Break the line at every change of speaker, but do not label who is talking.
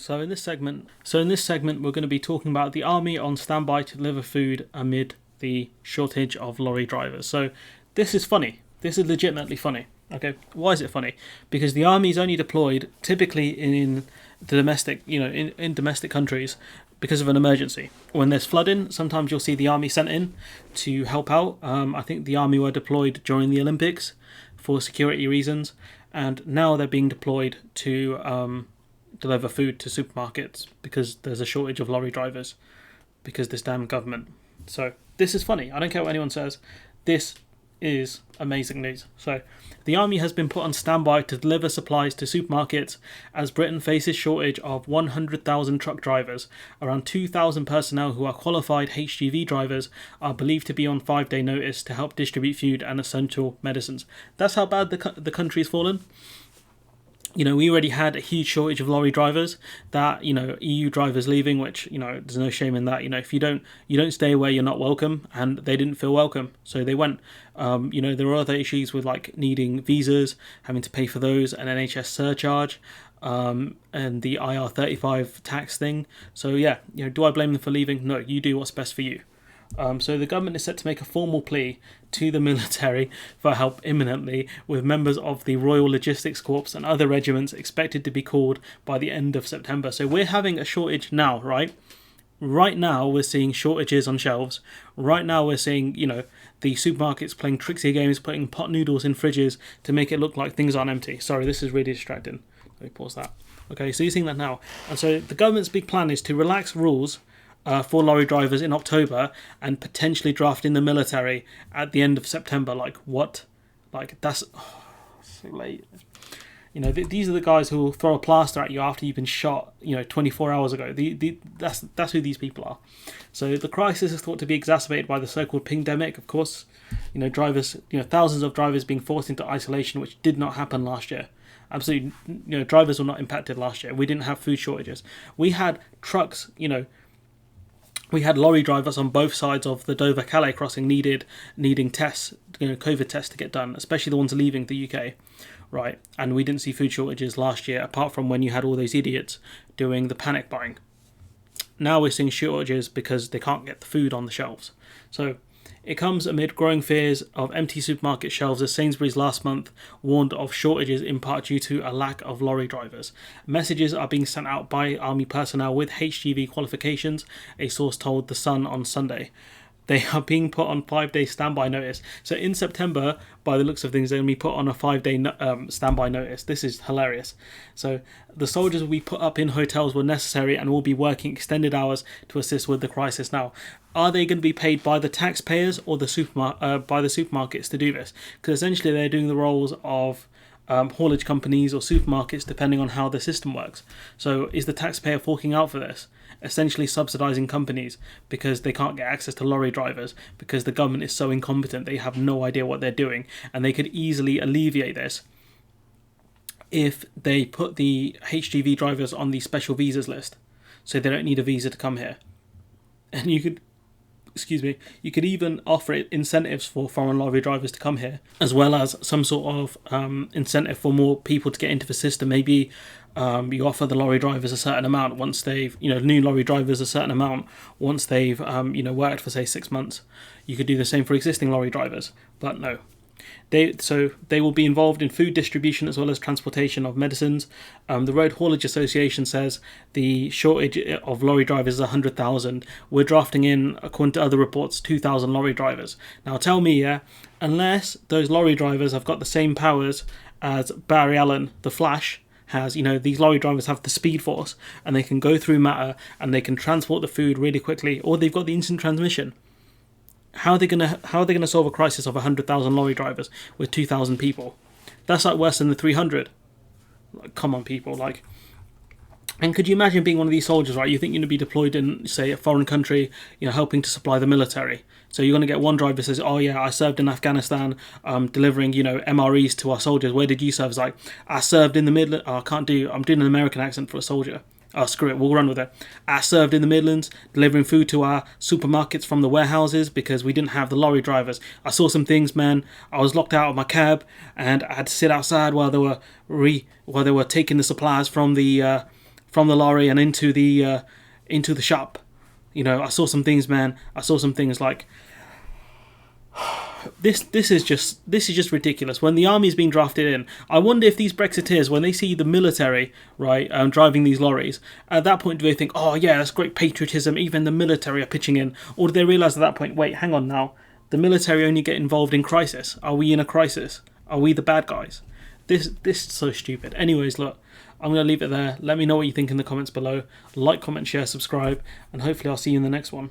So in this segment, we're going to be talking about the army on standby to deliver food amid the shortage of lorry drivers. So this is funny. This is legitimately funny. Okay, why is it funny? Because the army is only deployed typically in the domestic, in domestic countries because of an emergency. When there's flooding, sometimes you'll see the army sent in to help out. I think the army were deployed during the Olympics for security reasons, and now they're being deployed to deliver food to supermarkets because there's a shortage of lorry drivers because this damn government. So this is funny. I don't care what anyone says. This is amazing news. So the army has been put on standby to deliver supplies to supermarkets as Britain faces shortage of 100,000 truck drivers. Around 2,000 personnel who are qualified HGV drivers are believed to be on 5-day notice to help distribute food and essential medicines. That's how bad the country's fallen. We already had a huge shortage of lorry drivers. That EU drivers leaving, which there's no shame in that. If you don't stay where you're not welcome, and they didn't feel welcome, so they went. There were other issues with like needing visas, having to pay for those, an NHS surcharge, and the IR35 tax thing. So yeah, do I blame them for leaving? No, you do what's best for you. So the government is set to make a formal plea to the military for help imminently, with members of the Royal Logistics Corps and other regiments expected to be called by the end of September. So we're having a shortage now, right? Right now we're seeing shortages on shelves. Right now we're seeing, the supermarkets playing tricksy games, putting pot noodles in fridges to make it look like things aren't empty. Sorry, this is really distracting. Let me pause that. Okay, so you're seeing that now. And so the government's big plan is to relax rules for lorry drivers in October and potentially draft in the military at the end of September. Like what? Like that's so late. These are the guys who will throw a plaster at you after you've been shot 24 hours ago. That's who these people are. So the crisis is thought to be exacerbated by the so-called pingdemic, of course. Drivers, thousands of drivers being forced into isolation, which did not happen last year. Absolutely, drivers were not impacted last year. We didn't have food shortages. We had trucks, we had lorry drivers on both sides of the Dover-Calais crossing needing tests, COVID tests to get done, especially the ones leaving the UK, right? And we didn't see food shortages last year, apart from when you had all those idiots doing the panic buying. Now we're seeing shortages because they can't get the food on the shelves. So it comes amid growing fears of empty supermarket shelves, as Sainsbury's last month warned of shortages in part due to a lack of lorry drivers. Messages are being sent out by army personnel with HGV qualifications, a source told The Sun on Sunday. They are being put on 5-day standby notice. So in September, by the looks of things, they're going to be put on a 5-day standby notice. This is hilarious. So the soldiers will be put up in hotels where necessary and will be working extended hours to assist with the crisis. Now, are they going to be paid by the taxpayers or by the supermarkets to do this? Because essentially they're doing the roles of haulage companies or supermarkets, depending on how the system works. So is the taxpayer forking out for this? Essentially subsidising companies because they can't get access to lorry drivers because the government is so incompetent, they have no idea what they're doing, and they could easily alleviate this if they put the HGV drivers on the special visas list, so they don't need a visa to come here. And you could even offer incentives for foreign lorry drivers to come here, as well as some sort of incentive for more people to get into the system. Maybe you offer the lorry drivers a certain amount once they've, new lorry drivers a certain amount once they've, worked for say 6 months. You could do the same for existing lorry drivers, but no. They will be involved in food distribution as well as transportation of medicines. The Road Haulage Association says the shortage of lorry drivers is 100,000. We're drafting in, according to other reports, 2,000 lorry drivers. Now tell me, unless those lorry drivers have got the same powers as Barry Allen, the Flash, has, these lorry drivers have the speed force and they can go through matter and they can transport the food really quickly, or they've got the instant transmission. How are they gonna solve a crisis of 100,000 lorry drivers with 2,000 people? That's like worse than the 300. Like, come on, people. And could you imagine being one of these soldiers, right? You think you're going to be deployed in, say, a foreign country, helping to supply the military. So you're going to get one driver who says, oh yeah, I served in Afghanistan, delivering, MREs to our soldiers. Where did you serve? It's like, I served in the Midlands. Oh, I'm doing an American accent for a soldier. Oh, screw it, we'll run with it. I served in the Midlands, delivering food to our supermarkets from the warehouses because we didn't have the lorry drivers. I saw some things, man. I was locked out of my cab and I had to sit outside while they were taking the supplies from the from the lorry and into the shop. You know, I saw some things, man. I saw some things like this is just ridiculous. When the army's being drafted in, I wonder if these Brexiteers, when they see the military, right, driving these lorries, at that point do they think, oh yeah, that's great patriotism, even the military are pitching in? Or do they realise at that point, wait, hang on now, the military only get involved in crisis? Are we in a crisis? Are we the bad guys? This is so stupid. Anyways, look, I'm going to leave it there. Let me know what you think in the comments below. Like, comment, share, subscribe, and hopefully I'll see you in the next one.